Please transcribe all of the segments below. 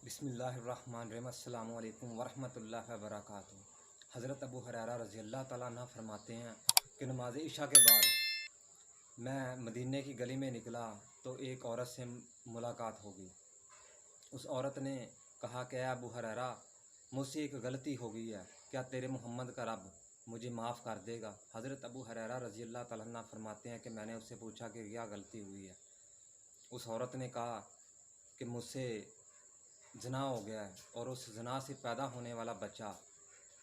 बिस्मिल्लाहिर्रहमानिर्रहीम। अस्सलामु अलैकुम वरहमतुल्लाहि वबरकातुहू। हज़रत अबू हुरैरा रज़ी अल्लाह तआला अन्हु फरमाते हैं कि नमाज इशा के बाद मैं मदीने की गली में निकला तो एक औरत से मुलाकात हो गई। उस औरत ने कहा कि अबू हुरैरा, मुझसे एक गलती हो गई है, क्या तेरे मोहम्मद का रब मुझे माफ़ कर देगा? हज़रत अबू हुरैरा रज़ी अल्लाह तआला अन्हु फरमाते हैं कि मैंने उससे पूछा कि क्या गलती हुई है। उस औरत ने कहा कि मुझसे ज़िना हो गया है और उस ज़िना से पैदा होने वाला बच्चा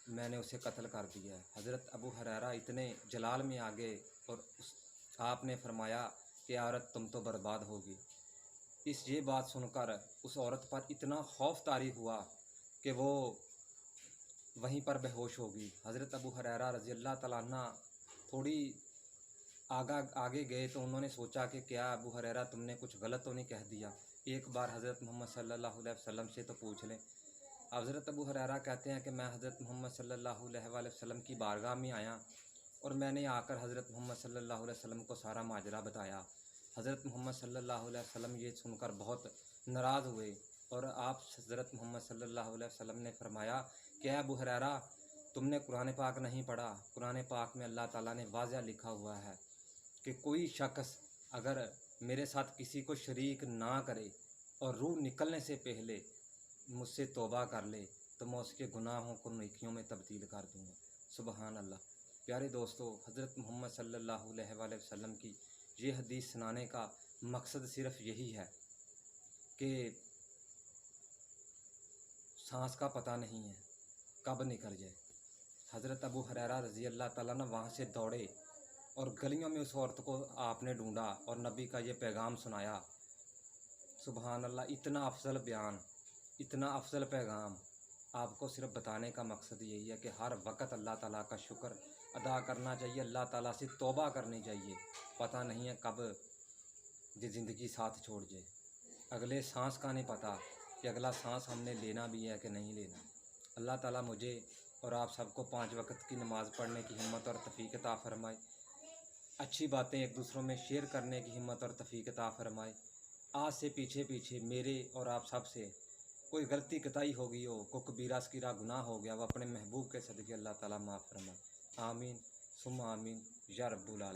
मैंने उसे कत्ल कर दिया है। हज़रत अबू हुरैरा इतने जलाल में आ गए और आपने फरमाया कि औरत तुम तो बर्बाद होगी। ये बात सुनकर उस औरत पर इतना खौफ तारी हुआ कि वो वहीं पर बेहोश हो गई। हज़रत अबू हुरैरा रज़ी अल्लाह तआला अन्हु थोड़ी आगे गए तो उन्होंने सोचा कि क्या अबू हुरैरा तुमने कुछ गलत तो नहीं कह दिया, एक बार हज़रत मोहम्मद सल्लल्लाहु अलैहि वसल्लम से तो पूछ लें। हज़रत अबू हुरैरा कहते हैं कि मैं हज़रत मोहम्मद सल्लल्लाहु अलैहि वसल्लम की बारगाह में आया और मैंने आकर हज़रत मोहम्मद सल्लल्लाहु अलैहि वसल्लम को सारा माजरा बताया। हज़रत मोहम्मद सल्लल्लाहु अलैहि वसल्लम ये सुनकर बहुत नाराज़ हुए और आप हज़रत मोहम्मद सल्लल्लाहु अलैहि वसल्लम ने फरमाया कि अबू हुरैरा, तुमने कुरान पाक नहीं पढ़ा? कुरान पाक में अल्लाह ताला ने वाज़ह लिखा हुआ है कि कोई शख्स अगर मेरे साथ किसी को शरीक ना करे और रूह निकलने से पहले मुझसे तौबा कर ले तो मैं उसके गुनाहों को नेकियों में तब्दील कर दूँगा। सुबहान अल्लाह। प्यारे दोस्तों, हज़रत मोहम्मद सल्लल्लाहु अलैहि वसल्लम की ये हदीस सुनाने का मकसद सिर्फ़ यही है कि सांस का पता नहीं है कब निकल जाए। हज़रत अबू हुरैरा रज़ी अल्लाह तआला अन्हु वहाँ से दौड़े और गलियों में उस औरत को आपने ढूंढा और नबी का ये पैगाम सुनाया। सुबहान अल्लाह। इतना अफजल बयान, इतना अफजल पैगाम आपको सिर्फ बताने का मकसद यही है कि हर वक्त अल्लाह ताला का शुक्र अदा करना चाहिए, अल्लाह ताला से तौबा करनी चाहिए। पता नहीं है कब ये ज़िंदगी साथ छोड़ जाए। अगले सांस का नहीं पता कि अगला सांस हमने लेना भी है कि नहीं लेना। अल्लाह ताला मुझे और आप सबको 5 वक्त की नमाज़ पढ़ने की हिम्मत और तौफीक अता फरमाए। अच्छी बातें एक दूसरों में शेयर करने की हिम्मत और तौफीक अता फरमाए। आज से पीछे मेरे और आप सब से कोई गलती कताई हो गई हो, कोई कबीरा सगीरा गुनाह हो गया, वो अपने महबूब के सदक़े अल्लाह ताला माफ़ फरमाए। आमीन सुम्मा आमीन या रब्बुल आलमीन।